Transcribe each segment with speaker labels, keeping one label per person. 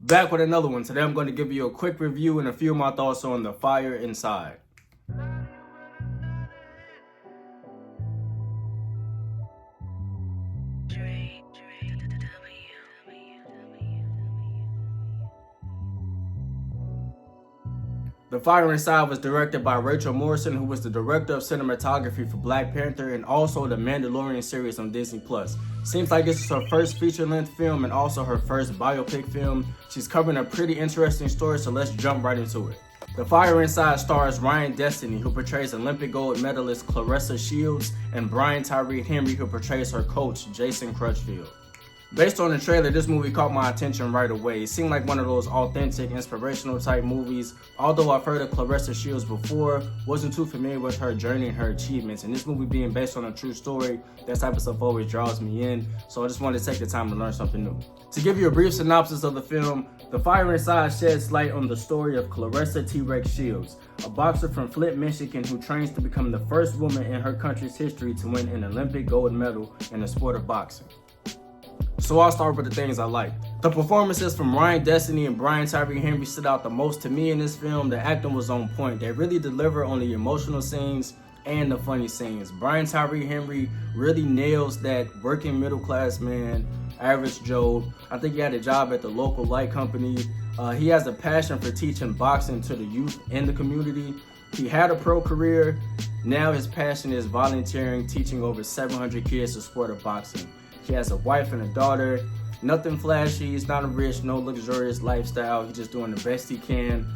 Speaker 1: Back with another one. Today I'm going to give you a quick review and a few of my thoughts on The Fire Inside. The Fire Inside was directed by Rachel Morrison, who was the director of cinematography for Black Panther and also the Mandalorian series on Disney+. Seems like this is her first feature-length film and also her first biopic film. She's covering a pretty interesting story, so let's jump right into it. The Fire Inside stars Ryan Destiny, who portrays Olympic gold medalist Claressa Shields, and Brian Tyree Henry, who portrays her coach Jason Crutchfield. Based on the trailer, this movie caught my attention right away. It seemed like one of those authentic, inspirational type movies. Although I've heard of Claressa Shields before, wasn't too familiar with her journey and her achievements. And this movie being based on a true story, that type of stuff always draws me in. So I just wanted to take the time to learn something new. To give you a brief synopsis of the film, The Fire Inside sheds light on the story of Claressa T-Rex Shields, a boxer from Flint, Michigan who trains to become the first woman in her country's history to win an Olympic gold medal in the sport of boxing. So I'll start with the things I like. The performances from Ryan Destiny and Brian Tyree Henry stood out the most to me in this film. The acting was on point. They really deliver on the emotional scenes and the funny scenes. Brian Tyree Henry really nails that working middle class man, average Joe. I think he had a job at the local light company. He has a passion for teaching boxing to the youth in the community. He had a pro career. Now his passion is volunteering, teaching over 700 kids the sport of boxing. He has a wife and a daughter. Nothing flashy. He's not a rich, no luxurious lifestyle. He's just doing the best he can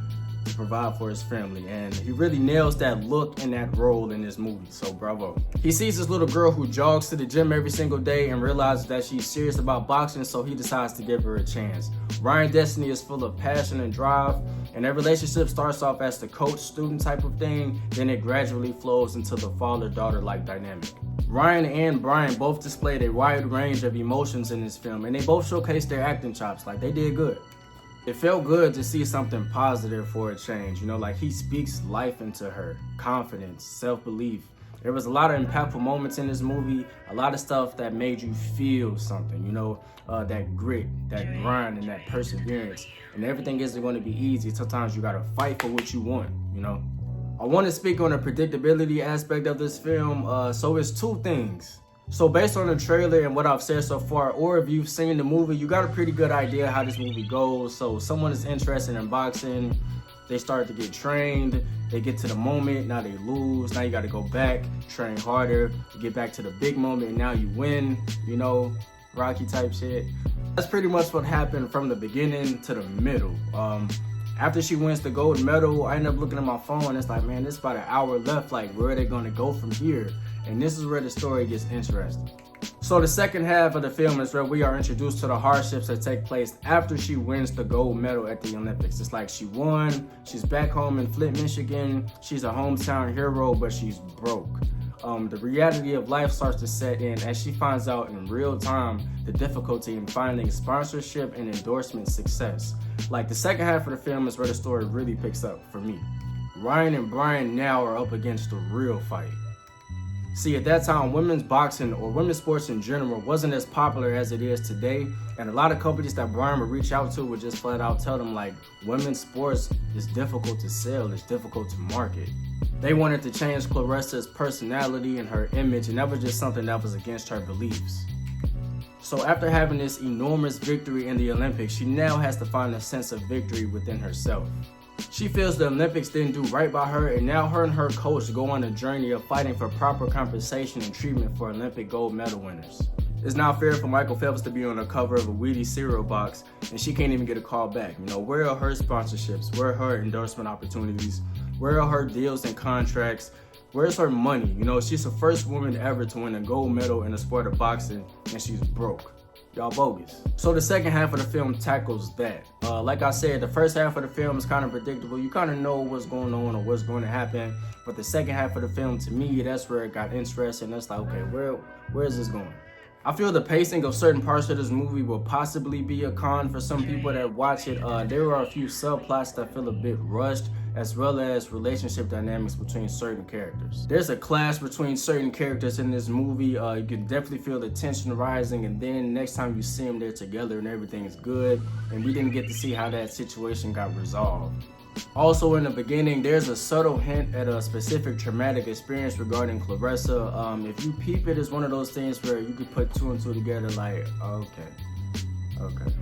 Speaker 1: to provide for his family. And he really nails that look and that role in this movie. So bravo. He sees this little girl who jogs to the gym every single day and realizes that she's serious about boxing, so he decides to give her a chance. Ryan Destiny is full of passion and drive, and their relationship starts off as the coach-student type of thing, then it gradually flows into the father-daughter-like dynamic. Ryan and Brian both displayed a wide range of emotions in this film, and they both showcased their acting chops. Like, they did good. It felt good to see something positive for a change, like he speaks life into her, confidence, self-belief. There was a lot of impactful moments in this movie, a lot of stuff that made you feel something, that grit, that grind, and that perseverance. And everything isn't going to be easy. Sometimes you got to fight for what you want, I want to speak on the predictability aspect of this film. So it's two things. So based on the trailer and what I've said so far, or if you've seen the movie, you got a pretty good idea how this movie goes. So someone is interested in boxing, they start to get trained, they get to the moment, now they lose, now you got to go back, train harder, get back to the big moment, and now you win, Rocky type shit. That's pretty much what happened from the beginning to the middle. After she wins the gold medal, I end up looking at my phone and it's like, man, there's about an hour left. Like, where are they going to go from here? And this is where the story gets interesting. So the second half of the film is where we are introduced to the hardships that take place after she wins the gold medal at the Olympics. It's like she won, she's back home in Flint, Michigan. She's a hometown hero, but she's broke. The reality of life starts to set in as she finds out in real time the difficulty in finding sponsorship and endorsement success. Like, the second half of the film is where the story really picks up for me. Ryan and Brian now are up against the real fight. See, at that time, women's boxing or women's sports in general wasn't as popular as it is today, and a lot of companies that Brian would reach out to would just flat out tell them, like, women's sports is difficult to sell, it's difficult to market. They wanted to change Claressa's personality and her image, and that was just something that was against her beliefs. So after having this enormous victory in the Olympics, she now has to find a sense of victory within herself. She feels the Olympics didn't do right by her, and now her and her coach go on a journey of fighting for proper compensation and treatment for Olympic gold medal winners. It's not fair for Michael Phelps to be on the cover of a Wheaties cereal box, and she can't even get a call back. Where are her sponsorships? Where are her endorsement opportunities? Where are her deals and contracts? Where's her money? She's the first woman ever to win a gold medal in the sport of boxing, and she's broke. Y'all bogus. So the second half of the film tackles that. Like I said, the first half of the film is kind of predictable. You kind of know what's going on or what's going to happen. But the second half of the film, to me, that's where it got interesting. That's like, okay, where is this going? I feel the pacing of certain parts of this movie will possibly be a con for some people that watch it. There are a few subplots that feel a bit rushed. as well as relationship dynamics between certain characters. There's a clash between certain characters in this movie. You can definitely feel the tension rising, and then next time you see them, they're together and everything is good, and we didn't get to see how that situation got resolved. Also, in the beginning, there's a subtle hint at a specific traumatic experience regarding Claressa. If you peep it, it's one of those things where you could put two and two together like, okay.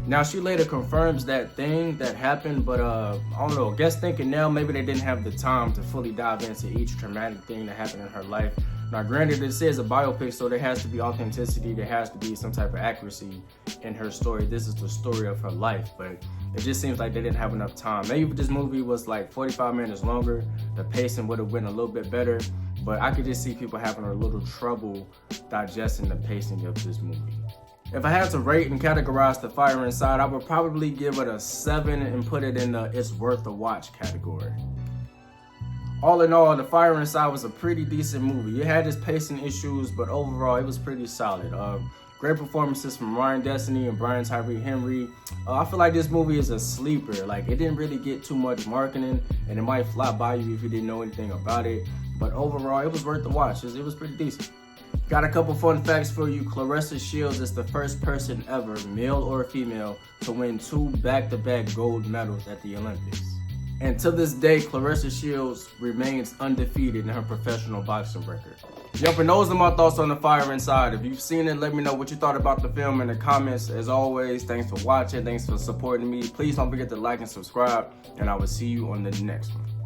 Speaker 1: Now, she later confirms that thing that happened, but I don't know, guess thinking now maybe they didn't have the time to fully dive into each traumatic thing that happened in her life. Now, granted, this is a biopic, so there has to be authenticity, there has to be some type of accuracy in her story. This is the story of her life, but it just seems like they didn't have enough time. Maybe if this movie was like 45 minutes longer, the pacing would have been a little bit better, but I could just see people having a little trouble digesting the pacing of this movie. If I had to rate and categorize The Fire Inside, I would probably give it a 7 and put it in the it's worth a watch category. All in all, The Fire Inside was a pretty decent movie. It had its pacing issues, but overall, it was pretty solid. Great performances from Ryan Destiny and Brian Tyree Henry. I feel like this movie is a sleeper. Like, it didn't really get too much marketing, and it might fly by you if you didn't know anything about it. But overall, it was worth the watch. It was pretty decent. Got a couple fun facts for you. Claressa Shields is the first person ever, male or female, to win 2 back-to-back gold medals at the Olympics. And to this day, Claressa Shields remains undefeated in her professional boxing record. Yup, and those are my thoughts on The Fire Inside. If you've seen it, let me know what you thought about the film in the comments. As always, thanks for watching, thanks for supporting me. Please don't forget to like and subscribe, and I will see you on the next one.